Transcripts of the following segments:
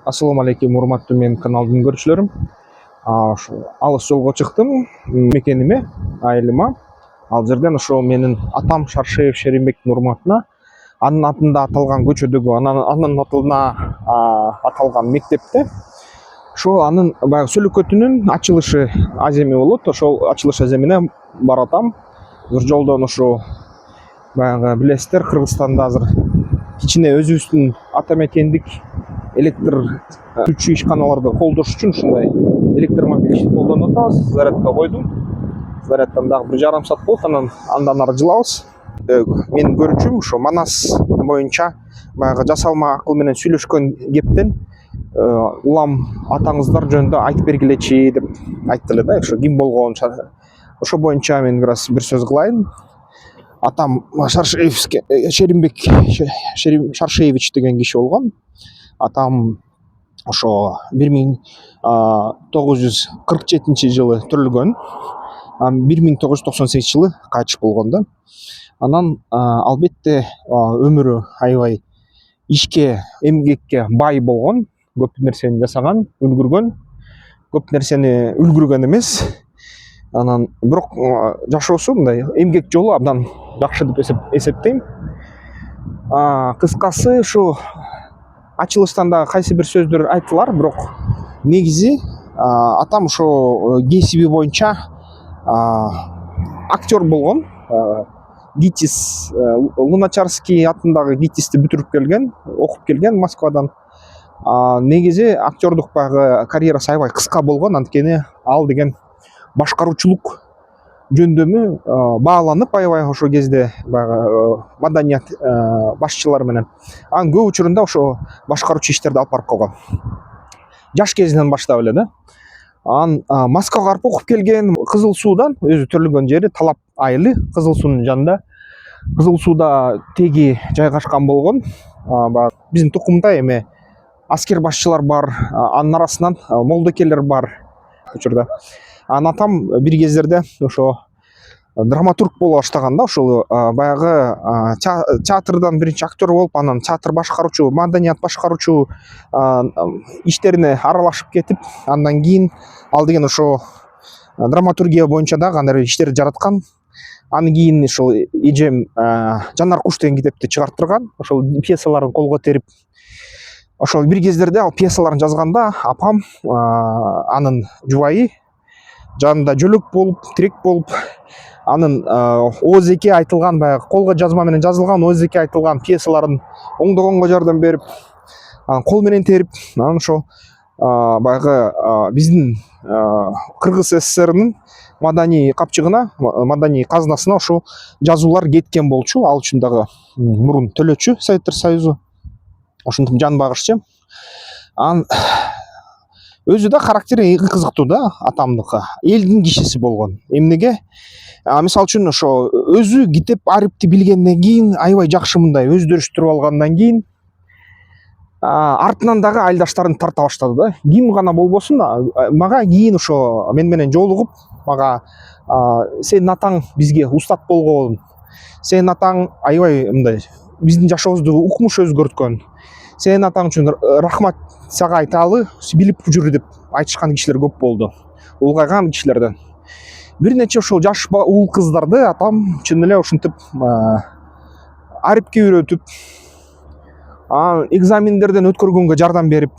Ассаламу алейкум, урматтуу менин каналдын көрүүчүлөрүм. Алыс жолго чыктым мекениме, айылыма. Ал жерден ошол менин атам Шаршеев Шеримбектин урматына анын атында аталган көчөдөгү анын атына аталган мектепте ошо анын баягы сөөлөкөтүнүн ачылышы аземи болот. Ошол ачылыш аземине баратам. Бир жолдон ошо баягы билесиздер, Кыргызстанда азыр кичине өзүбүздүн ата мекендик электр күчү ишканаларды колдош үчүн ушундай электромобиль колдонуп атабыз. Зарядка койдум. Зарядтан дагы 1,5 саат болот, андан ары жылабыз. Менин көрүүчүм ошо Манас боюнча баягы жасалма акыл менен сүйлөшкөн кептен улам атаңыздар жөнүндө айтып бергилечи деп айтты эле да. Ошо ким болгон, ошо боюнча мен бир сөз кылайын. Атам Шаршеев Шеримбек Шаршеевич деген киши болгон. Атам ошо 1947 жылы төрөлгөн, 1998 жылы кайтыш болгон да. Анан албетте өмүрү аябай ишке, эмгекке бай болгон, көп нерсени жасаган, үлгүргөн, көп нерсени үлгүргөн эмес. Анан бирок жашоосу мындай эмгек жолу абдан жакшы деп эсептейм. Кыскасы ушу ачылыштан да кайсы бир сөздөр айтылар, бирок негизи атам ошо кесиби боюнча актер болгон. ГИТИС, Луначарский атындагы ГИТИСти бүтүрүп келген, окуп келген Москвадан. Негизи актердук баягы карьерасы аябай кыска болгон, анткени ал деген башкаруучулук жөндөмү бааланып аябай ошол кезде баягы маданият башчылары менен анын көп учурунда ошо башкаруучу иштерди алып барып койгон. Жаш кезинен баштап эле да. Анан Москвага барып окуп келген. Кызыл Суудан, өзү төрөлгөн жери Талап айылы, Кызыл Суунун жанында. Кызыл Сууда теги жайгашкан болгон. Биздин тукумда эми аскер башчылар бар, анын арасынан молдокелер бар учурда. Анан атам бир кездерде ошо драматург боло баштаганда, ошол баягы театрдан биринчи актер болуп, анан театр башкаруучу, маданият башкаруучу иштерине аралашып кетип, андан кийин ал деген ошо драматургия боюнча дагы кандай иштерди жараткан. Андан кийин ошол эжем Жанар куш деген китепти чыгарттырган. Ошол пьесаларын колго терип, ошол бир кездерде ал пьесаларын жазганда апам анын жубайы жанында жөлөк болуп, тирек болуп, анын ооз-эки айтылган, баягы колго жазма менен жазылган ооз-эки айтылган пьесаларын оңдогонго жардам берип, анан кол менен терип, анан ошо баягы биздин Кыргыз СССРнын маданий капчыгына, маданий казынасына ошо жазуулар кеткен болчу. Ал үчүн дагы мурун төлөчү Советтер Союзу. Ошентип жан багышчы. Анан өзү да характери кызыктуу да, атамдыкы. Элдин кишиси болгон. Эмнеге? Мисалы үчүн ошо өзү китеп арипти билгенден кийин, аябай жакшы мындай өздөштүрүп алгандан кийин артынан дагы айылдаштарын тарта баштады да. Ким гана болбосун, мага кийин ошо мен менен жолугуп, мага сенин атаң бизге устат болгон, сенин атаң аябай мындай биздин жашообузду укмуш өзгөрткөн, сенин атаң үчүн рахмат сага айталы, билип жүр деп айтышкан кишилер көп болду. Улгайган кишилерден. Бир нече ошол жаш уул кыздарды атам чын эле ушинтип арипке үйрөтүп, экзамендерден өткөргөнгө жардам берип,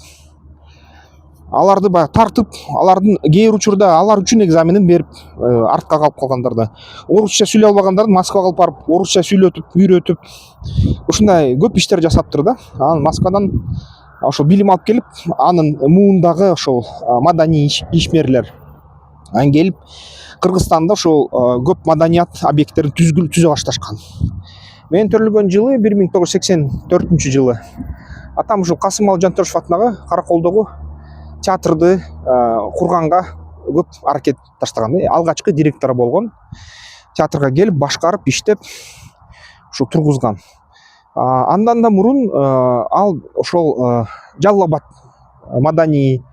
аларды баягы тартып, алардын кээ бир учурда алар үчүн экзаменин берип, артка калып калгандарды, орусча сүйлөй албагандарды Москвага алып барып, орусча сүйлөтүп, үйрөтүп, ушундай көп иштер жасаптыр да. Анан Москвадан ошо билим алып келип, анын муундагы ошол маданий ишмерлер келип, Кыргызстанда ошол көп маданият объекттерин түзө башташкан. Мен төрөлгөн жылы 1984 жылы. Атам ушул Касымалы Жантөрешев атындагы Караколдогу театрды курганга көп аракет таштаган. Алгачкы директору болгон. Театрга келип, башкарып, иштеп, ушул тургузган. Андан да мурун ал ошол Жалал Абад маданий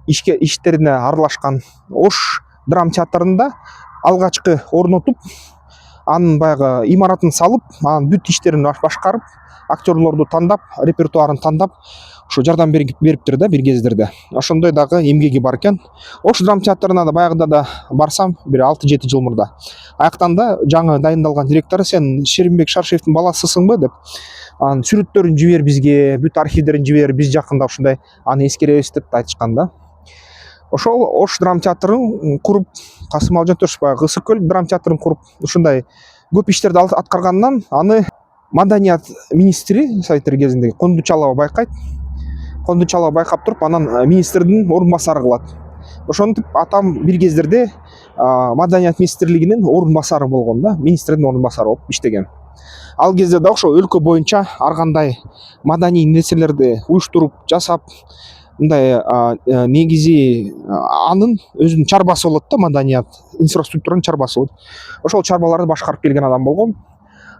иштерине аралашкан. Ош драма театрында алгачкы орнотуп, анын баягы имаратын салып, анын бүт иштерин башкарып, актерлорду тандап, репертуарын тандап, ушу жардам бериптир да бир кездерде. Ошондой дагы эмгеги бар экен. Ош драма театрына да баягыда да барсам бир 6-7 жыл мурда. Аяктан да жаңы дайындалган директору сен Шеримбек Шаршеевдин баласысыңбы деп анын сүрөттөрүн жибер бизге, бүт архивдерин жибер, биз жакында ушундай аны эскеребиз деп айтышкан да. Ошол Ош драма театрын куруп, Касым Алжантошев баягы Ысык көл драма театрын куруп, ушундай көп иштерди аткаргандан аны маданият министри Советтер кезинде Кондучалова байкайт. Кондучалова байкап туруп, анан министрдин орун басары кылат. Ошентип атам бир кездерде маданият министрлигинин орун басары болгон да, министрдин орун басары болуп иштеген. Ал кезде да ошо өлкө боюнча ар кандай маданий нерселерди уюштуруп жасап, мындай негизи анын өзүнүн чарбасы болот да, маданият инфраструктуранын чарбасы болот. Ошол чарбаларды башкарып келген адам болгон.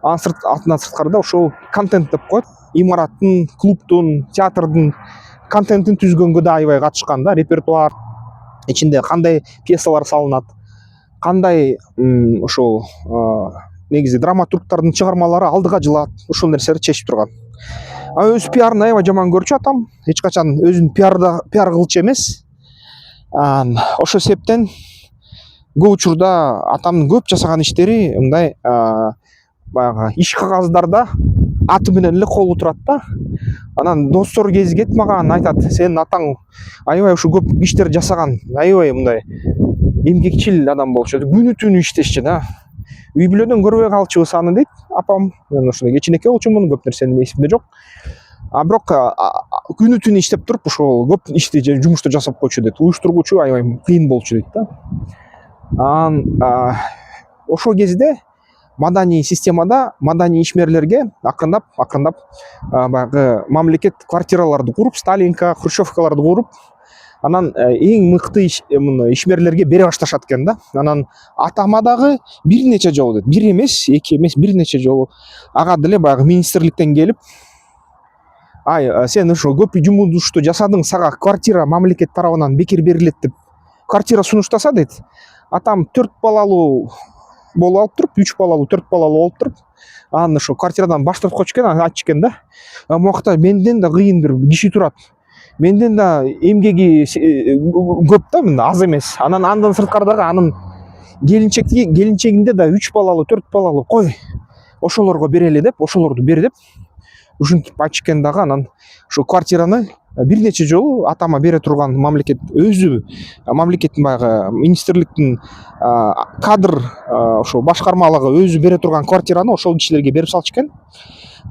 Атынан сырткарда ошол контент деп коет. Имараттын, клубтун, театрдын контентин түзгөнгө да аябай катышкан да, репертуар ичинде кандай пьесалар салынат, кандай ошол негизи драматургдардын чыгармалары алдыга жылат, ушул нерселерди чечип турган. Өз пиарын аябай жаман көрчү атам, эч качан өзүн пиар кылчу эмес. Ошол себептен көп учурда атамдын көп жасаган иштери мындай баягы иш кагаздарда аты менен эле колу турат да. Анан достору кезигет мага, айтат, сенин атаң аябай ушу көп иштер жасаган, аябай мындай эмгекчил адам болчу, күнү түнү иштешчү да. Үй бүлөдөн көрбөй калчубуз аны дейт апам. Мен ошондой кечинекей болчумун, көп нерсени эсимде жок. Бирок күнү түнү иштеп туруп ошол көп ишти жумушту жасап койчу дейт. Уюштургучу аябай кыйын болчу дейт да. Ошол кезде маданий системада маданий ишмерлерге акырындап баягы мамлекет квартираларды куруп, Сталинка, Хрущевкаларды куруп, анан эң мыкты ишмерлерге бере башташат экен да. Анан атама дагы бир нече жолу дейт, бир эмес, эки эмес, бир нече жолу ага деле баягы министрликтен келип, сен ошо көп жумушту жасадың, сага квартира мамлекет тарабынан бекер берилет деп квартира сунуштаса дейт. Атам 4 балалуу болуп алып туруп, 3 балалуу, 4 балалуу болуп туруп, анан ошо квартирадан баш тартып койчу экен, айтчу экен да. Муакта менден да кыйын бир киши турат. Менден да эмгеги көп да, мында аз эмес. Андан сырткары анын келинчегинде да 3 балалуу, 4 балалуу, кой ошолорго берели деп, ошолорду бер деп ушинтип айтчу экен дагы. Анан ошо квартираны бир нече жолу атама бере турган мамлекет өзү, мамлекеттин баягы министрликтин кадр ошо башкармалыгы өзү бере турган квартираны ошол кишилерге берип салчу экен.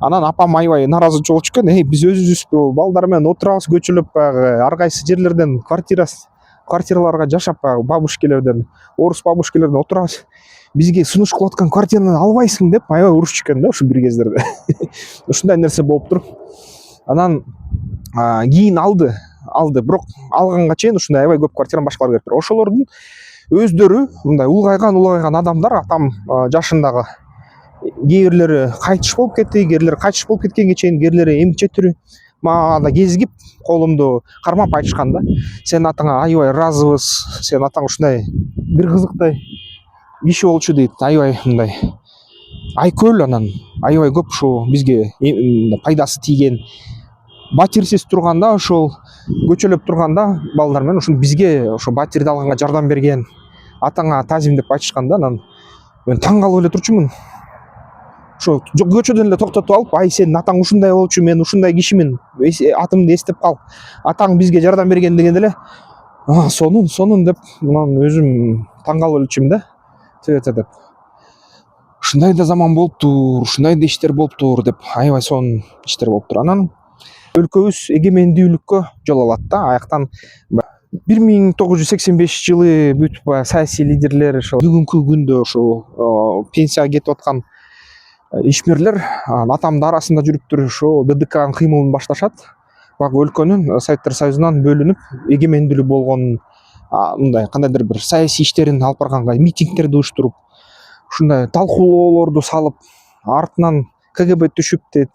Анан апам аябай наразы болчу экен. Биз өзүбүз балдар менен отурабыз, көчөлөп баягы ар кайсы жерлерден квартираларга жашап, бабушкелерден, орус бабушкелерден отурабыз. Бизге сунуш кылып аткан квартираны албайсың деп аябай урушчу экен да ушу бир кездерде. Ушундай нерсе болуп туруп, анан кийин алды, бирок алганга чейин ушундай аябай көп квартираны башкалар бериптир. Ошолордун өздөрү мындай улгайган адамдар, атам жашындагы кээ бирлери кайтыш болуп кетти, кээрлери кайтыш болуп кеткенге чейин, кээрлери эмче түрү мага да кезигип колумду кармап айтышкан да. Сенин атаңа аябай ыраазыбыз, сенин атаң ушундай бир кызыктай киши болчу дейт, аябай мындай айкөл, анан аябай көп ушу бизге пайдасы тийген. Батирсиз турганда, ошол көчөлөп турганда балдар менен ушул бизге ошо батирди алганга жардам берген, атаңа тазим деп айтышкан да. Анан мен таң калып эле турчумун. Ошо көчөдөн эле токтотуп алып, сенин атаң ушундай болчу, мен ушундай кишимин, атымды эстеп кал, атаң бизге жардам берген дегенде эле сонун деп мынан өзүм таң калып элчүмүн да. Деп ушундай да заман болуптур, ушундай да иштер болуптур деп аябай сонун иштер болуптур. Анан өлкөбүз эгемендүүлүккө жол алат да. Аяктан 1985 жылы бүт саясий лидерлер, бүгүнкү күндө ошо пенсияга кетип аткан ишмерлер атамдын арасында жүрүптүр, ошо ДДКнын кыймылын башташат. Баягы өлкөнүн Советтер Союзунан бөлүнүп, эгемендүүлүк болгонун, мындай кандайдыр бир саясий иштерин алып барганга, митингдерди уюштуруп, ушундай талкуулоолорду салып, артынан КГБ түшүп дейт,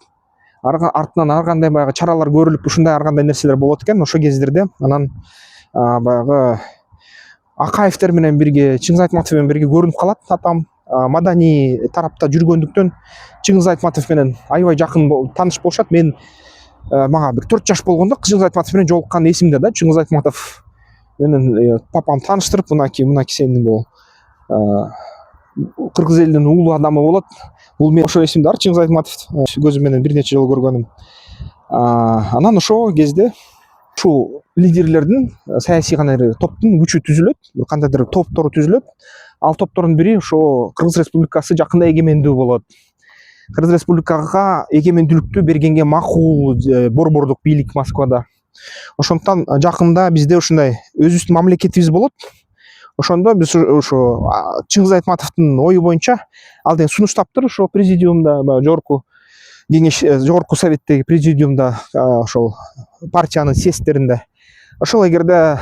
артынан ар кандай баягы чаралар көрүлүп, ушундай ар кандай нерселер болот экен ошол кездерде. Анан баягы Акаевдер менен бирге, Чыңгыз Айтматов менен бирге көрүнүп калат атам. Маданий тарапта жүргөндүктөн Чыңгыз Айтматов менен аябай жакын тааныш болушат. Мен мага бир 4 жаш болгондо Чыңгыз Айтматов менен жолуккан эсимде да. Чыңгыз Айтматов менен папам тааныштырып, мынакей сенин бул кыргыз элинин уулуу адамы болот. Бул мен ошо эсимде бар, Чыңгыз Айтматов көзүм менен бир нече жолу көргөнүм. Анан ошол кезде ушул лидерлердин саясий кандайдыр топтун күчү түзүлөт, бир кандайдыр топтору түзүлөт. Ал топтордун бири ошо Кыргыз Республикасы жакында эгемендүү болот. Кыргыз Республикага эгемендүүлүктү бергенге макул борбордук бийлик Москвада. Ошондуктан жакында бизде ушундай өзүбүздүн мамлекетибиз болот. Ошондо биз ошо Чыңгыз Айтматовдун ою боюнча ал деген сунуштаптыр ошо президиумда, жогорку кеңеш, жогорку советтеги президиумда, ошол партиянын съезддеринде. Ошол эгерде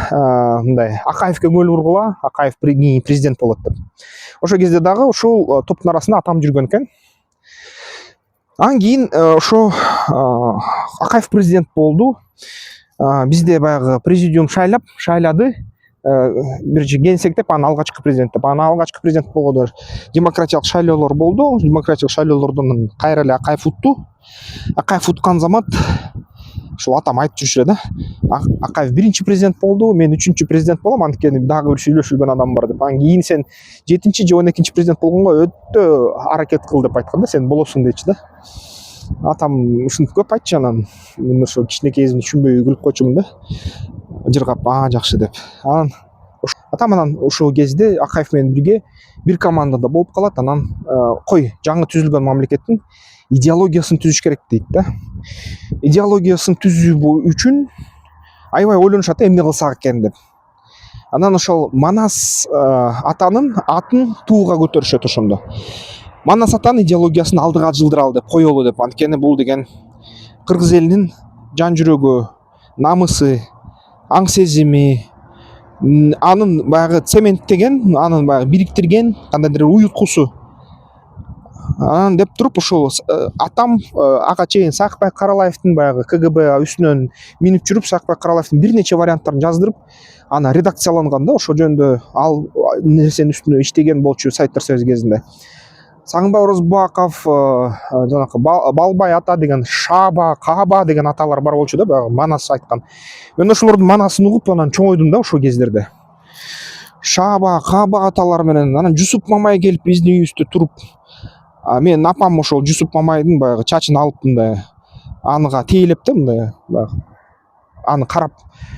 мындай Акаевке көңүл бургула, Акаев президент болот деп. Ошол кезде дагы ушул топтун арасында атам жүргөн экен. Анан кийин ошо Акаев президент болду. Бизде баягы президиум шайлады. Биринчи Генсек деп, анан алгачкы президент деп. Анан алгачкы президент болгондо демократиялык шайлоолор болду. Демократиялык шайлоолордон кайра эле Акаев утту. Акаев уткан замат ушул атам айтып жүрчү эле да. Акаев биринчи президент болду, мен үчүнчү президент болом, анткени дагы бир сүйлөшүлгөн адам бар деп. Анан кийин сен 7-чи же 12-чи президент болгонго өтө аракет кыл деп айткан да, сен болосуң дейчи да. Атам ушинтип көп айтчу, анан мен ошо кичинекей кезимде түшүнбөй күлүп койчумун да. Жыргап жакшы деп. Анан атам анан ошол кезде Акаев менен бирге бир командада болуп калат. Анан кой жаңы түзүлгөн мамлекеттин идеологиясын түзүш керек дейт да. Идеологиясын түзүү үчүн аябай ойлонушат, эмне кылсак экен деп. Анан ошол Манас атанын атын тууга көтөрүшөт ошондо. Манас атанын идеологиясын алдыга жылдыралы деп, коелу деп. Анткени бул деген кыргыз элинин жан жүрөгү, намысы, аң сезими, анын баягы цементтеген, анын баягы бириктирген кандайдыр уюткусу. Анан деп туруп ошол атам ага чейин Саакбай Каралаевдин баягы КГБ үстүнөн минип жүрүп, Саакбай Каралаевдин бир нече варианттарын жаздырып, аны редакцияланган да. Ошол жөнүндө ал нерсенин үстүнө иштеген болчу Советтер Союзу кезинде. Сагынбай Орозбаков, жанакы Балбай ата деген, Шаба, Каба деген аталар бар болчу да, баягы Манас айткан. Мен ошолордун манасын угуп анан чоңойдум да ошол кездерде. Шаба, Каба аталар менен. Анан Жусуп Мамай келип биздин үйүбүздө туруп, мен апам ошол Жусуп Мамайдын баягы чачын алып мындай аныга тейлеп да, мындай баягы аны карап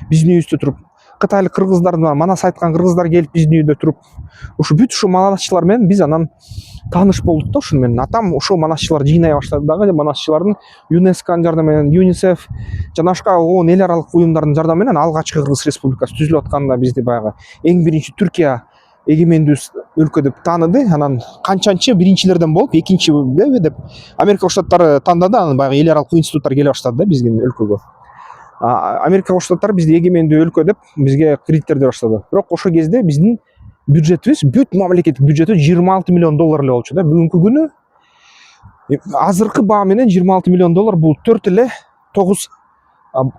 биздин үйүбүздө туруп, кытайлык кыргыздар, Манас айткан кыргыздар келип биздин үйдө туруп, ушу бүт ушу манасчылар менен биз анан тааныш болдук да. Ушуну менен атам ошол манасчылар жыйнай баштады дагы. Манасчылардын ЮНЕСКОнун жардамы менен, ЮНИСЕФ жана башка ООН эл аралык уюмдардын жардамы менен алгачкы Кыргыз Республикасы түзүлүп атканда бизди баягы эң биринчи Түркия эгемендүү өлкө деп тааныды. Анан канчанчы биринчилерден болуп, экинчи деп Америка Коңшу Штаттары тандады. Анан баягы эл аралык институттар келе баштады да биздин өлкөгө. Америка Коңшу Штаттары бизди эгемендүү өлкө деп бизге кредиттер бере баштады. Бирок ошол кезде биздин бюджетибиз, бүт мамлекеттик бюджети $26 миллион эле болчу да. Бүгүнкү күнү азыркы баа менен $26 миллион бул 4 эле 9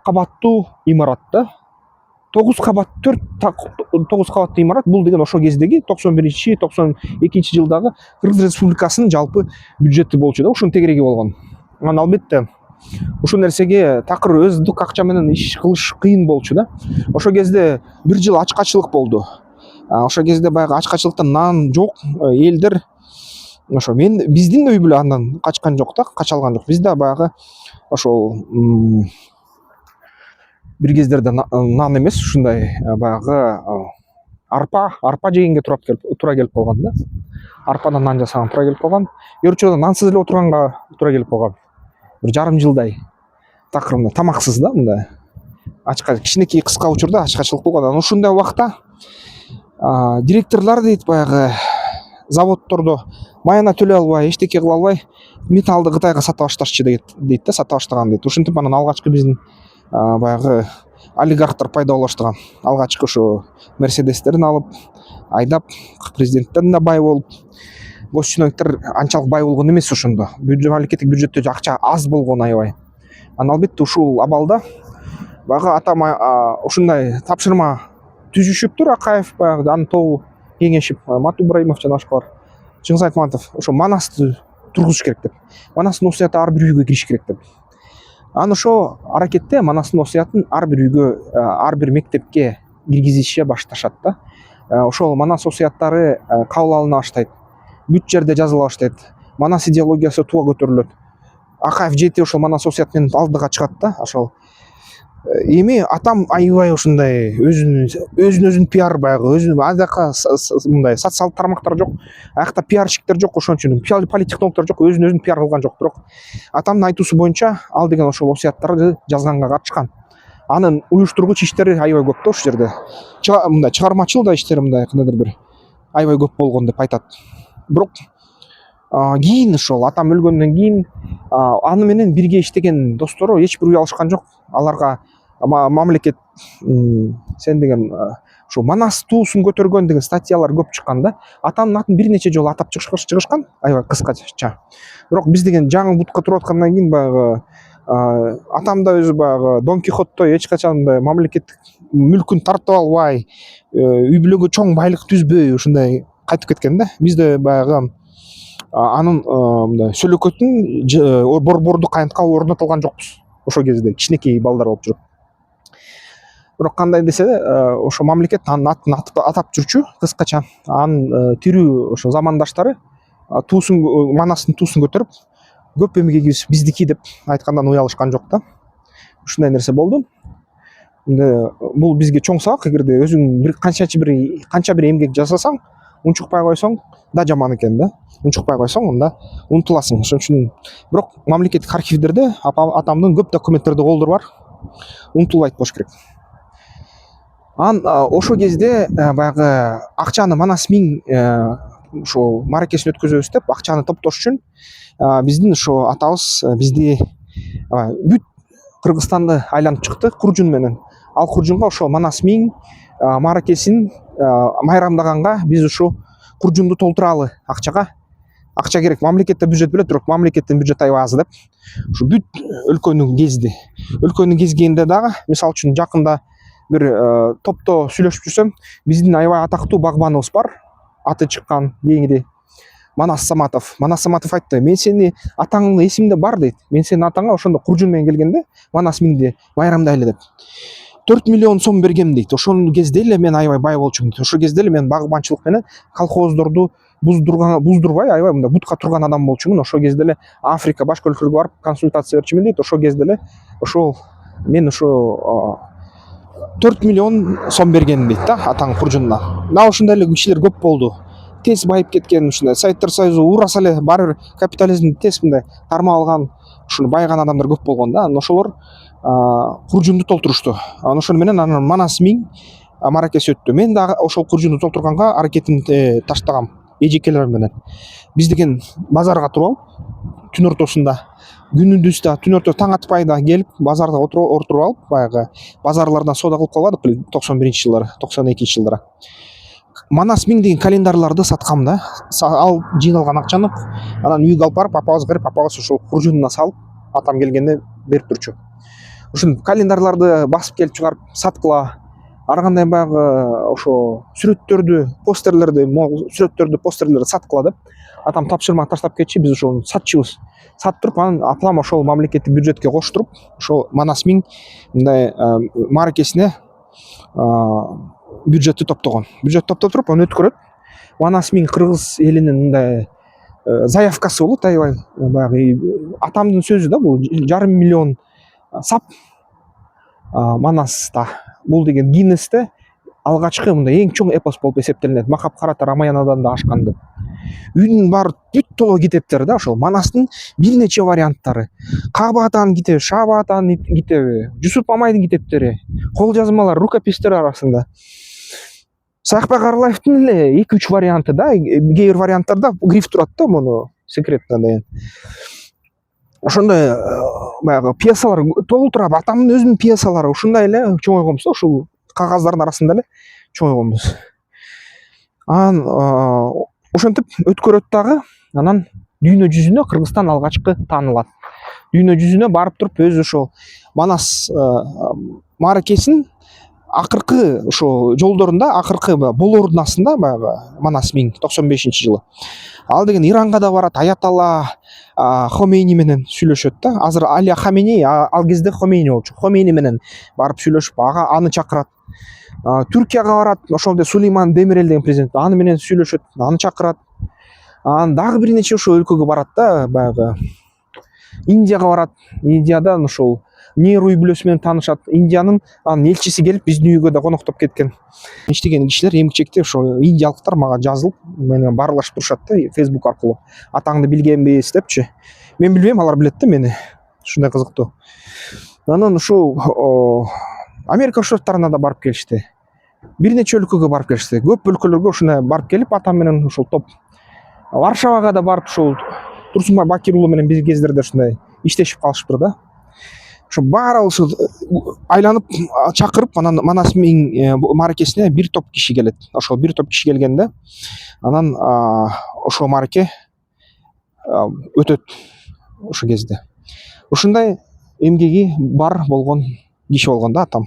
кабаттуу имарат да. 9 кабаттуу имарат бул деген ошол кездеги 91-92 жылдагы Кыргыз Республикасынын жалпы бюджети болчу да. Ушунун тегереги болгон. Анан албетте ушул нерсеге такыр өздүк акча менен иш кылыш кыйын болчу да. Ошол кезде бир жыл ачкачылык болду. Ошол кезде баягы ачкачылыктан нан жок, элдер ошо биздин үй бүлө андан качкан жок да, качалган жок. Бизде баягы ошол бир кездерде нан эмес, ушундай баягы арпа жегенге туура келип калган да. Арпадан нан жасаган туура келип калган. Өрчөдө нансыз эле отурганга туура келип калган. Бир жарым жылдай такыр мындай тамаксыз да, мындай кичинекей кыска учурда ачкачылык болгон. Анан ушундай убакта директорлор дейт баягы заводдордо маяна төлөй албай, эчтеке кыла албай, металлды Кытайга сата башташчы дейт да, сата баштаган дейт. Ушинтип анан алгачкы биздин баягы олигархтар пайда боло баштаган. Алгачкы ошо Мерседестерин алып, айдап, президенттен да бай болуп, госчиновниктер анчалык бай болгон эмес ошондо. Мамлекеттик бюджетте акча аз болгон аябай. Анан албетте ушул абалда баягы атам ушундай тапшырма түзүшүптүр. Акаев баягы анын тобу кеңешип, Мату Ибраимов жана башкалар, Чыңгыз Айтматов ошо Манасты тургузуш керек деп. Манастын усуяты ар бир үйгө кириш керек деп. Аны ошо аракетте Манастын осуятын ар бир үйгө, ар бир мектепке киргизише башташат да. Ошол Манас осуяттары кабыл алына баштайт. Бүт жерде жазыла баштайт. Манас идеологиясы туба көтөрүлөт. Акаев жети ошол Манас осуят менен алдыга чыгат да. Ошол эми атам аябай ушундай өзүн пиар баягы өзүн аяка мындай социалдык тармактар жок, аякта пиарщиктер жок, ошон үчүн политтехнологдор жок, өзүн пиар кылган жок. Бирок атамдын айтуусу боюнча ал деген ошол осуяттарды жазганга катышкан. Анын уюштургуч иштери аябай көп да ушул жерде. Мындай чыгармачыл да иштери мындай кандайдыр бир аябай көп болгон деп айтат. Бирок кийин ошол атам өлгөндөн кийин аны менен бирге иштеген достору эч бир уялышкан жок. Аларга мамлекет сен деген ушул Манас туусун көтөргөн деген статьялар көп чыккан да. Атамдын атын бир нече жолу атап чыгышкан аябай кыскача. Бирок биз деген жаңы бутка туруп аткандан кийин баягы атам да өзү баягы Дон Кихоттой эч качан мындай мамлекеттик мүлкүн тартып албай, үй бүлөгө чоң байлык түзбөй ушундай кайтып кеткен да. Биз да баягы анын мындай сөлөкөтүн борборду кайынтка орнотулган жокпуз. Ошол кезде кичинекей балдар болуп жүрүп. Бирок кандай десе ошо мамлекет анын атын атап жүрчү кыскача. Анын тирүү ошо замандаштары туусун Манастын туусун көтөрүп көп эмгегибиз биздики деп айткандан уялышкан жок да. Ушундай нерсе болду. Бул бизге чоң сабак. Эгерде өзүң бир канча бир эмгек жасасаң, унчукпай койсоң да жаман экен да. Унчукпай койсоң анда унутуласың. Ошон үчүн бирок мамлекеттик архивдерде атамдын көп документтерде колдору бар. Унутулбайт болуш керек. Ошол кезде баягы акчаны Манас Миң ошо мааракесин өткөзөбүз деп акчаны топтош үчүн биздин ошо атабыз бизди бүт Кыргызстанды айланып чыкты куржун менен. Ал куржунга ошо Манас Миң мааракесин майрамдаганга биз ушу куржунду толтуралы акча керек. Мамлекетте бюджет белет, бирок мамлекеттин бюджети аябай аз деп. Ушу бүт өлкөнү кезди. Өлкөнү кезгенде дагы мисалы үчүн жакында бир топто сүйлөшүп жүрсөм, биздин аябай атактуу багбаныбыз бар. Аты чыккан кийинки Манас Саматов. Манас Саматов айтты: "Мен сени атаңды эсимде бар" дейт. "Мен сенин атаңа ошондо куржун менен келгенде Манас Миңди майрамдайлы деп 4 миллион сом бергем" дейт. Ошол кезде эле мен аябай бай болчумун. Ошол кезде эле мен багбанчылык менен колхоздорду буздурбай аябай мындай бутка турган адам болчумун. Ошол кезде эле Африка башка өлкөлөргө барып консультация берчүмүн дейт. Ошол кезде эле мен 4 миллион сом берген дейт да атаң куржунуна. Мына ушундай эле кишилер көп болду. Тез байып кеткен ушундай Советтер Союзу ураса эле баары бир капитализмди тез мындай тармап алган, ушуну байган адамдар көп болгон да. Ошолор куржунду толтурушту. Ошону менен анан Манас Миң мааракеси өттү. Мен дагы ошол куржунду толтурганга аракетимди таштагам эжекелер менен. Биз деген базарга туруп алып, түн ортосунда, күнүндүз да, түн ортосунда таң атпай да келип, базарда отуруп алып, баягы базарлардан соода кылып калбадык 91-жылдары, 92-жылдары. Манас Миң деген календарларды саткам да. Ал жыйналган акчаны анан үйгө алып барып, апабызга берип, апабыз ошол куржунуна салып, атам келгенде берип турчу. Ушул календарларды басып келип чыгарып саткыла. Ар кандай баягы ошо постерлерди саткыла деп атам тапшырма таштап кетчи. Биз ошону сатчубуз. Сатып туруп анан апам ошол мамлекеттик бюджетке коштуруп, ошол Манас Миң мындай мааракесине бюджетти топтогон. Бюджет топтоп туруп аны өткөрөт. Манас Миң кыргыз элинин мындай заявкасы болот, аябай баягы атамдын сөзү да, бул 1,5 миллион сап Манаста. Бул деген Гиннесте алгачкы мындай эң чоң эпос болуп эсептелинет. Махап Карата Рамаянадан да ашкан деп. Үйдүн баары бүт толо китептер да, ошол Манастын бир нече варианттары. Каба атанын китеби, Шаба атанын китеби, Жусуп Мамайдын китептери, кол жазмалар, рукопистер арасында. Саакбай Карлаевдин эле 2-3 варианты да, кээ бир варианттарда гриф турат да, муну секретно деген. Ошондой баягы пьесалар толтурап, атамдын өзүнүн пьесалары ушундай эле чоңойгонбуз да, ушул кагаздардын арасында эле чоңойгонбуз. Анан ошентип өткөрөт дагы, анан дүйнө жүзүнө Кыргызстан алгачкы таанылат. Дүйнө жүзүнө барып туруп өзү ошол Манас мааракесин акыркы ошо жолдорунда, акыркы болоорунасында баягы Манас Миң 95-жылы Ал деген Иранга да барат, Аятолла Хомейни менен сүйлөшөт да. Азыр Алия Хаменей ал кезде Хомейни болчу. Хомейни менен барып сүйлөшүп, аны чакырат. Түркияга барат, ошондо Сулейман Демирел деген президент аны менен сүйлөшөт, аны чакырат. Анан дагы бир нече ошо өлкөгө барат да, баягы Индияга барат. Индиядан ошол Неру үй бүлөсү менен таанышат. Индиянын элчиси келип биздин үйгө да коноктоп кеткен. Иштеген кишилер эмгичекте ошо индиялыктар мага жазылып, менен баарлашып турушат да Facebook аркылуу. Атаңды билгенбиз депчи. Мен билбейм, алар билет да мени. Ушундай кызыктуу. Анан ушул Америка Штаттарына да барып келишти. Бир нече өлкөгө барып келишти. Көп өлкөлөргө ушундай барып келип, атам менен ушул топ Варшавага да барып, ушул Турсунбай Бакир уулу менен бир кездерде ушундай иштешип калышыптыр да. Ошо баары ушул айланып чакырып, анан Манас мааракесине бир топ киши келет. Ошол бир топ киши келгенде анан ошол маараке өтөт ошол кезде. Ушундай эмгеги бар болгон киши болгон да атам.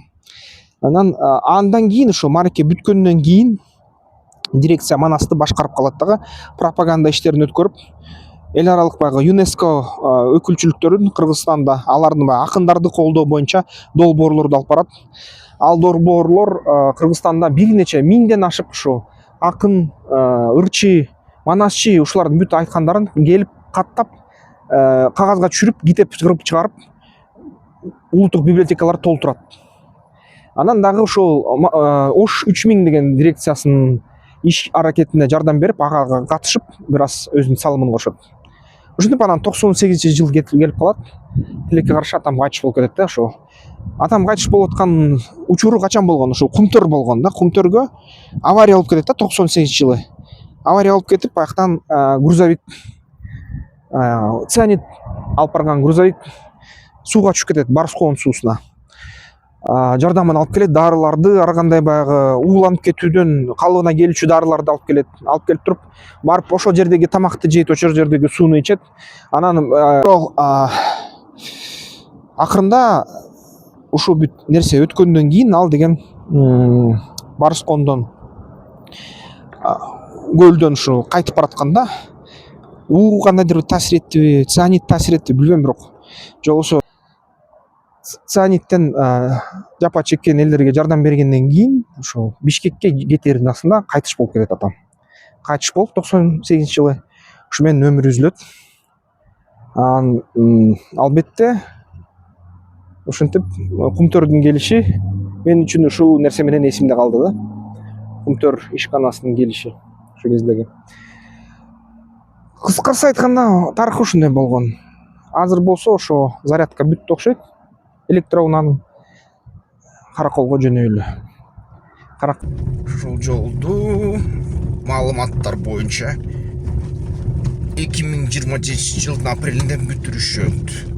Анан андан кийин ошо маараке бүткөндөн кийин дирекция Манасты башкарып калат дагы, пропаганда иштерин өткөрүп, эл аралык баягы ЮНЕСКО өкүлчүлүктөрүн Кыргызстанда алардын акындарды колдоо боюнча долбоорлорду алып барат. Ал долбоорлор Кыргызстанда бир нече миңден ашып ушу акын, ырчы, манасчы ушулардын бүт айткандарын келип каттап, кагазга түшүрүп, китеп кырып чыгарып, улуттук библиотекалар толтурат. Анан дагы ошол Ош 3000 деген дирекциясынын иш аракетине жардам берип, ага катышып, бир аз өзүнүн салымын кошот. Ушинтип анан 98-жыл келип калат. Тилекке каршы атам кайтыш болуп кетет да. Ошо атам кайтыш болуп аткан учуру качан болгон? Ошо Кумтөр болгон да. Кумтөргө авария болуп кетет да 98-жылы. Авария болуп кетип, баяктан грузовик цианид алып барган грузовик сууга түшүп кетет, Барскоонун суусуна. Жардамын алып келет, дарыларды, ар кандай баягы ууланып кетүүдөн калыбына келүүчү дарыларды алып келет. Алып келип туруп, барып ошол жердеги тамакты жейт, ошол жердеги сууну ичет. Анан акырында ушул бүт нерсе өткөндөн кийин ал деген Барскондон көлдөн ушу кайтып баратканда уу кандайдыр таасир эттиби, цианид таасир эттиби билбейм, бирок же болбосо цианидтен жапа чеккен элдерге жардам бергенден кийин ошо Бишкекке кетерин асында кайтыш болуп кетет атам. Кайтыш болуп 98-жылы ушу менен өмүрү үзүлөт. Албетте ушинтип Кумтөрдүн келиши мен үчүн ушул нерсе менен эсимде калды да. Кумтөр ишканасынын келиши ошол кездеги. Кыскасы айтканда тарыхы ушундай болгон. Азыр болсо ошо зарядка бүттү окшойт. Электроунанын караколго жөнөйлү. Ушул жолду маалыматтар боюнча 2023-жылдын апрелинде бүтүрүшөт.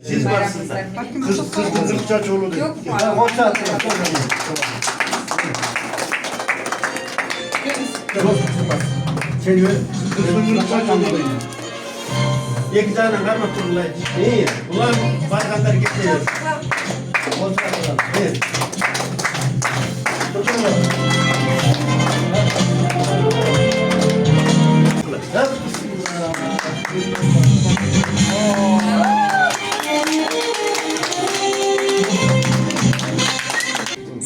Siz varsınız. Kırk çoğulu değil. Yok mu? İki tane karma kurulay. İyi. Ulan baykanlar getiriyor. İyi.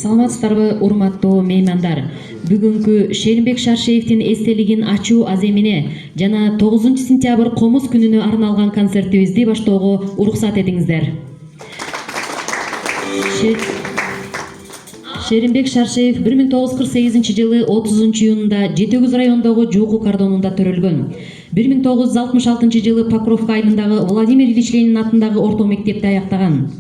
Саламатсыздарбы, урматтуу меймандар. Бүгүнкү Шеримбек Шаршеевдин эстелигин ачуу аземине жана 9 сентябрь комуз күнүнө арналган концертибизди баштоого уруксат этиңиздер. Шеримбек Шаршеев 1948-жылы 30-июнунда Жетөгүз районундагы Жууку кардонунда төрөлгөн. 1966-жылы Покровка айылындагы Владимир Ильич Ленин атындагы орто мектепти аяктаган.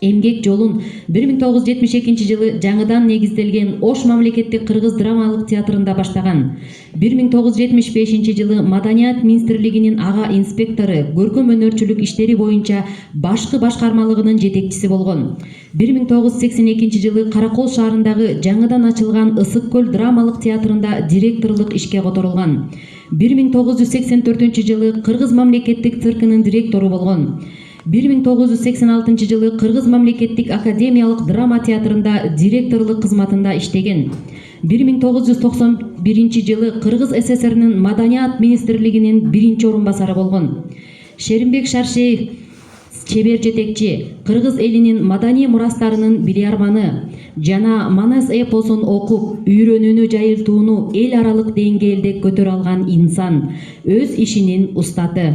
эмгек жолун 1972 жаңыдан негизделген Ош мамлекеттик кыргыз драмалык театрында баштаган. 1975 Маданият министрлигинин ага инспектору, көркөм өнөрчүлүк иштери боюнча башкы башкармалыгынын жетекчиси болгон. 1982 Каракол шаарындагы жаңыдан ачылган Ысык көл драмалык театрында директорлук ишке которулган. 1984 Кыргыз мамлекеттик циркынын директору болгон. 1986 Кыргыз мамлекеттик академиялык драма театрында директорлук кызматында иштеген. 1991 Кыргыз СССРнин Маданият министрлигинин биринчи орун басары болгон. Шеримбек Шаршеев чебер жетекчи, кыргыз элинин маданий мурастарынын билиарманы жана Манас эпосун окуп, үйрөнүүнү жайылтууну эл аралык деңгээлде көтөрө алган инсан, өз ишинин устаты.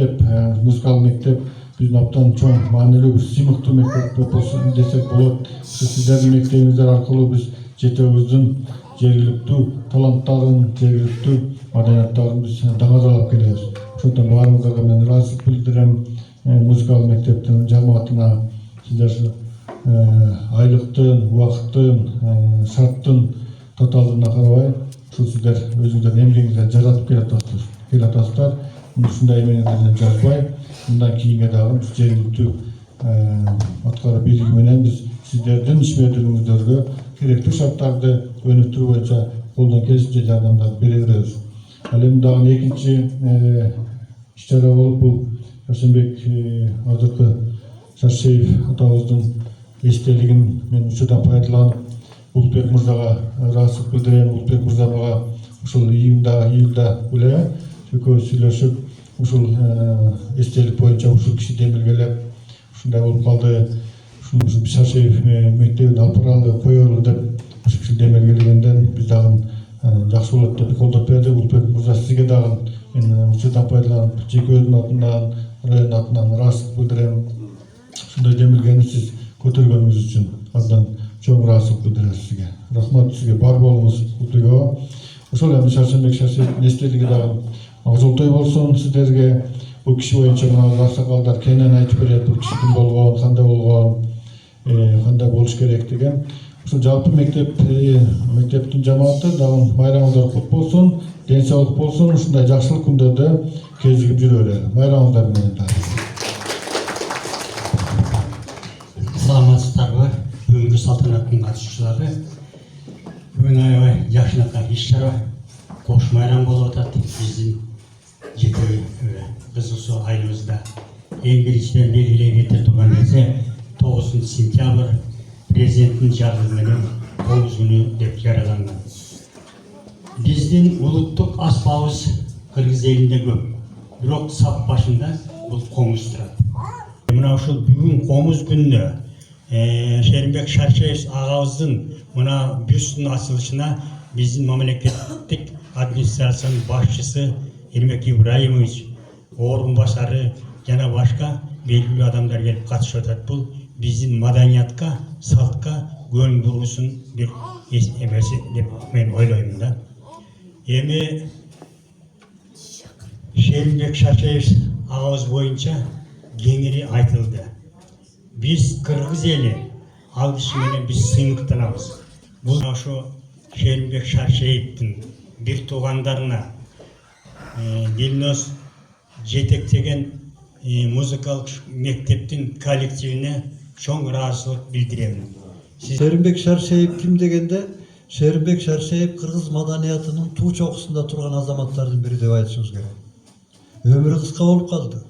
мектеп, музыкалык мектеп биздин абдан чоң маанилүү бир сыймыктуу мектеп болсун десек болот. Сиздердин мектебиңиздер аркылуу биз жетебиздин жергиликтүү таланттарын, жергиликтүү маданияттарын биз даңазалап келебиз. Ошондон баарыңыздарга мен ыраазычылык билдирем. Музыкалык мектептин жамаатына сиздер айлыктын, убакыттын, шарттын тоталдыгына карабай, ушул сиздер өзүңүздөрдүн эмгегиңизден жаратып келатасыздар. Ушундай эмелерден жазбай, мындан кийинге дагы жергиликтүү аткаруу бийлиги менен биз сиздердин ишмердүүлүгүңүздөргө керектүү шарттарды өнүктүрүү боюнча колдон келишинче жардамдарды бере беребиз. Ал эми дагы экинчи иш-чара болуп бул Шаршембек азыркы Шаршеев атабыздын эстелигин мен учурдан пайдаланып Улукбек мырзага ыраазычылык билдирем. Улукбек мырза мага ушул июлда эле экөөбүз сүйлөшүп, ушул эстелик боюнча ушул киши демилгелеп, ушундай болуп калды. Ушул Шаршеев мектебин алып баралы, коелу деп ушул киши демилгелегенден биз дагы жакшы болот деп колдоп бердик. Улукбек мырза, сизге дагы мен учурдан пайдаланып жеке өзүмдүн атымдан, район атынан ыраазычылык билдирем. Ушундай демилгени сиз көтөргөнүңүз үчүн абдан чоң ыраазычылык билдиребиз сизге. Рахмат, сизге бар болуңуз Улукбек ага. Ошол эми Шаршембек Шаршеевдин эстелиги дагы Озолтой болсун сиздерге. Бул киши боюнча мына аксакалдар кенен айтып берет, бул киши ким болгон, кандай болуш керек деген. Ушул жалпы мектептин жамааты дагы майрамыңыздар кут болсун, ден соолук болсун, ушундай жакшылык күндөрдө кезигип жүрө берели. Майрамыңыздар менен дагы. Саламатсыздарбы, бүгүнкү салтанаттын катышуучулары. Бүгүн аябай жакшынакай иш-чара, кош майрам болуп атат. Биздин жеке кызыгуу айылыбызда эң биринчиден белгилей кетип турган нерсе 9 сентябрь президенттин жарлыгы менен 9 күнү деп жарыяланган. Биздин улуттук аспабыбыз кыргыз элинде көп, бирок сап башында бул комуз турат. Мына ушул бүгүн комуз күнүнө Шеримбек Шаршеев агабыздын мына бюстунун ачылышына биздин мамлекеттик администрациянын башчысы Эрмек Ибраимович, орун башары жана башка белгилүү адамдар келип катышып атат. Бул биздин маданиятка, салтка көңүл бургусун бир эмеси деп мен ойлоймун да. Эми Шеримбек Шаршеев агабыз боюнча кеңири айтылды. Биз кыргыз эли, ал киши менен биз сыймыктанабыз. Бул ошо Шеримбек Шаршеевдин бир туугандарына Дилнос жетектеген музыкалык мектептин коллективине чоң ыраазычылык билдирем. Шеримбек Шаршеев ким дегенде, Шеримбек Шаршеев кыргыз маданиятынын туу чокусунда турган азаматтардын бири деп айтышыбыз керек. Өмүрү кыска болуп калды.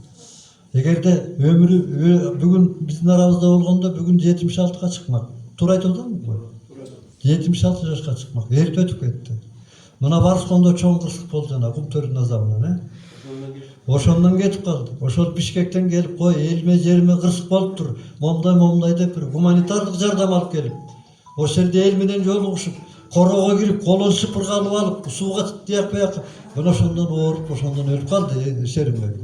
Эгерде өмүрү бүгүн биздин арабызда болгондо бүгүн 76-га чыкмак. Туура айтып атамбы? 76 жашка чыкмак. Эрте өтүп кетти. Мына барышкондо чоң кырсык болду жана кум төрүнүн азабынан, ошондон кетип калды. Ошол Бишкектен келип, кой элиме жериме кырсык болуп тур, момдай деп бир гуманитардык жардам алып келип, ошол жерде эл менен жолугушуп, корого кирип, колун шыпыргалып алып, сууга тияк бияк, мына ошондон ооруп, ошондон өлүп калды Шеримбек.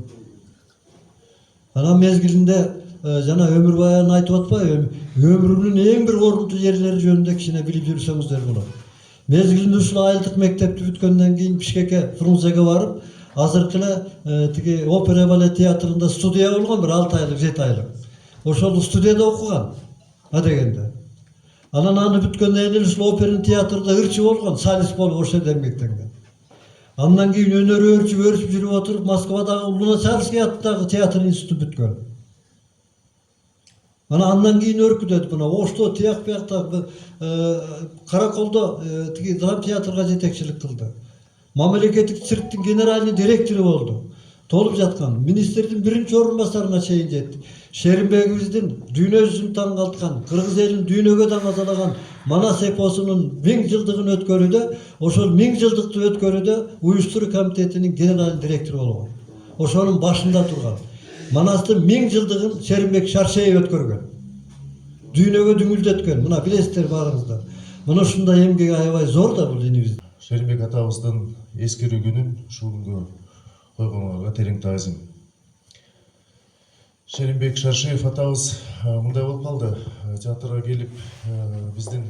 Анан мезгилинде жана өмүр баянын айтып атпайбы, өмүрүнүн эң бир орунтуу жерлери жөнүндө кичине билип жүрсөңүздөр болот. Мезгилинде ушул айылдык мектепти бүткөндөн кийин Бишкекке, Фрунзеге барып, азыркы эле тиги опера балет театрында студия болгон, бир 6 айлык, 7 айлык. Ошол студияда окуган. Дегенде. Анан аны бүткөндөн кийин ушул опера театрда ырчы болгон, солист болуп ошол жерде эмгектенген. Андан кийин өнөрү өрчүп жүрүп отуруп, Москвадагы Луначарский аттагы театр институтун бүткөн. Андан кийин өркүдөт, мына Ошто тияк биякта Караколдо тиги драм театрга жетекчилик кылды. Мамлекеттик цирктин генеральный директору болду. Толуп жаткан министрдин биринчи орун басарына чейин жетти. Шеримбегибиздин дүйнө жүзүн таңгалткан, кыргыз элин дүйнөгө даңазалаган Манас эпосунун 1000 жылдыгын өткөрүүдө, ошол 1000 жылдыкты өткөрүүдө уюштуруу комитетинин генеральный директору болгон. Ошонун башында турган. Манастын 1000 жылдыгын Шеримбек Шаршеев өткөргөн. Дүйнөгө дүңүлдөткөн. Мына билесиздер баарыңыздар. Мына ушундай эмгеги аябай зор да бул энибиздин. Шеримбек атабыздын эскерүү күнүн ушул күнгө койгонго терең таазим. Шеримбек Шаршеев атабыз мындай болуп калды. Театрга келип биздин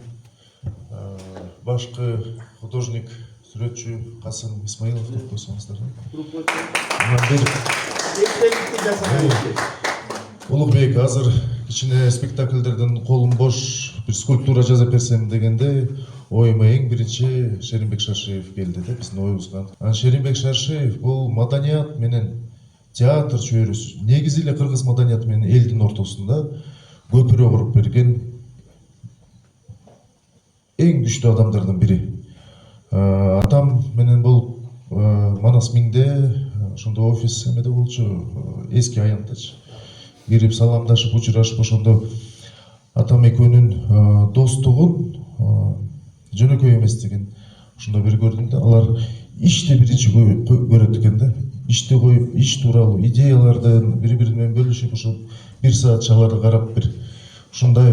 башкы художник, сүрөтчү Касым Исмаилов деп койсоңуздар. Улукбек азыр кичине спектакльдерден колум бош, бир скульптура жазып берсем дегенде оюма эң биринчи Шеримбек Шаршеев келди да биздин оюбузга. Шеримбек Шаршеев бул маданият менен театр чөйрөсү, негизи эле кыргыз маданияты менен элдин ортосунда көпүрө куруп берген эң күчтүү адамдардын бири. Атам менен бул Манас Миңде ошондо офис эмеде болчу, эски аянтач. Кирип саламдашып учурашып ошондо атам экөөнүн достугун жөнөкөй эмес деген ошондо бир көрдүм да, алар ишти биринчи көрөт экен да. Ишти коюп, иш тууралуу идеяларды бири-бири менен бөлүшүп, ошол бир саат аларды карап бир ушундай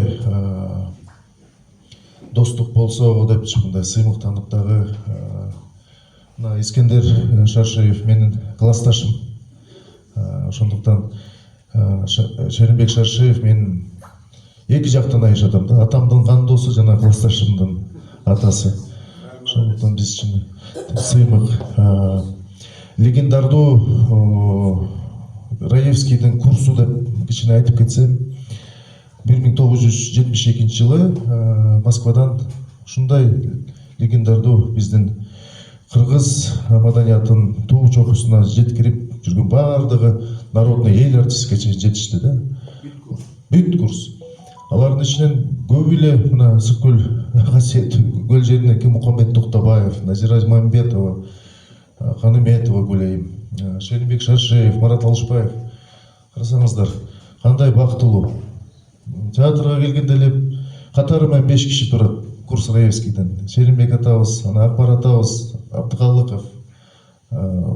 достук болсо деп мындай сыймыктанып дагы мына Искендер Шаршеев менин классташым. Ошондуктан Шеримбек Шаршеев менин эки жактан айышат да. Атамдын кандоосу жана классташымдын атасы. Ошондуктан биз үчүн сыймык. Легендардуу Раевскийдин курсу деп кичине айтып кетсем, 1972 жылы Москвадан ушундай легендардуу биздин кыргыз маданиятынын туу чокусуна жеткирип жүргөн баардыгы народный эл артистке чейин жетишти да. Бүт курс. Алардын ичинен көп эле мына Ысык-Көл касиеттүү көл жеринен Мукаммед Токтобаев, Назира Мамбетова, Каныметова Гулейм, Шеримбек Шаршеев, Марат Алышбаев. Карасаңыздар, кандай бактылуу. Театрга келгенде эле катары менен 5 киши турат курс Раевскийден. Шеримбек атабыз, Акбар атабыз, Абдыкалыков,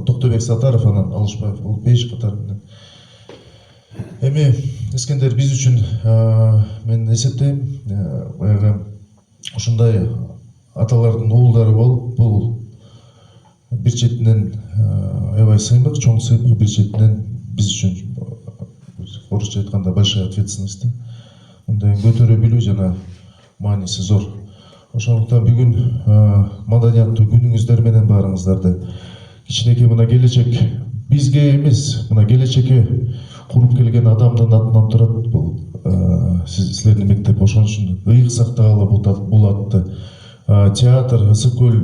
Токтобек Сатаров, анан Алышбаев. Бул 5 катары менен. Эми Искендер биз үчүн мен эсептейм, баягы ушундай аталардын уулдары болуп, бул бир четинен аябай сыймык, чоң сыймык, бир четинен биз үчүн орусча айтканда большая ответственность. Мындай көтөрө билүү жана мааниси зор. Ошондуктан бүгүн маданияттуу күнүңүздөр менен баарыңыздарды кичинекей мына келечек бизге эмес, мына келечекке куруп келген адамдын атынан турат бул силердин мектеп. Ошон үчүн ыйык сактагалы бул атты театр Ысык-Көл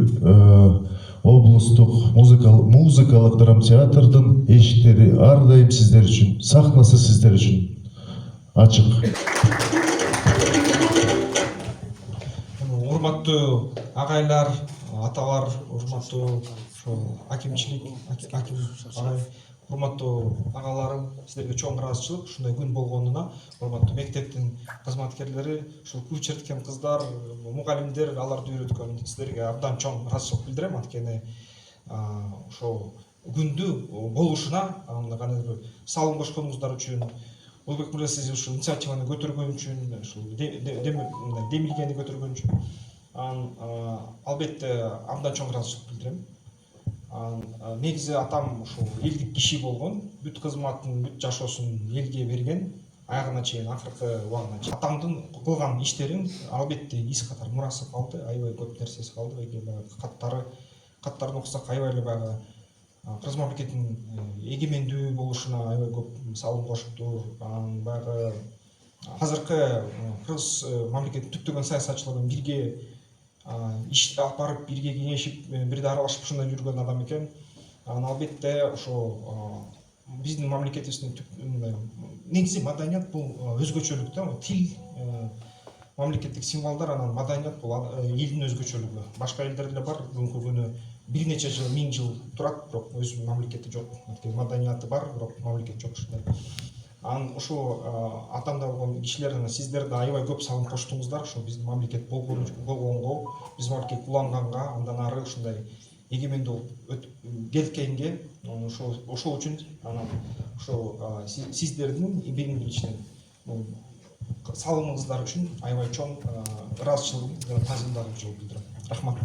облустук музыкалык драма театрдын эшиктери ар дайым сиздер үчүн, сахнасы сиздер үчүн ачык. Урматтуу агайлар, аталар, урматтуу акимчилик, аким агай, урматтуу агаларым, сиздерге чоң ыраазычылык ушундай күн болгонуна. Урматтуу мектептин кызматкерлери, ушул күү черткен кыздар, мугалимдер, аларды үйрөткөн сиздерге абдан чоң ыраазычылык билдирем. Анткени ошол күндү болушуна кандайдыр салым кошконуңуздар үчүн, Улукбек мырза сиз ушул инициативаны көтөргөн үчүн, ушул демилгени көтөргөн үчүн албетте абдан чоң ыраазычылык билдирем. Негизи атам ушул элдик киши болгон, бүт кызматын, бүт жашоосун элге берген, аягына чейин, акыркы убагына чейин. Атамдын кылган иштерин албетте из катары мурасы калды, аябай көп нерсеси калды. Каттарын окусак аябай эле баягы кыргыз мамлекетинин эгемендүү болушуна аябай көп салым кошту. Баягы азыркы кыргыз мамлекетинин түптөгөн саясатчылары менен бирге иш алып барып, бирге кеңешип, бирде аралашып ушундай жүргөн адам экен. Албетте ошо биздин мамлекетибиздин негизи маданият бул өзгөчөлүк да, тил, мамлекеттик символдор, анан маданият бул элдин өзгөчөлүгү. Башка элдер деле бар, бүгүнкү күнү бир нече жыл, 1000 жыл турат, бирок өз мамлекети жок. Маданияты бар, бирок мамлекет жок ушундай. Ушул атамда болгон кишилер, сиздер да аябай көп салым коштуңуздар, ошо биздин мамлекет болгонго, биздин мамлекет уланганга, андан ары ушундай эгемендүү келткенге, ошол үчүн ошол сиздердин биринчиден салымыңыздар үчүн аябай чоң ыраазычылыгым жана таазимдарымды билдирем. Рахмат.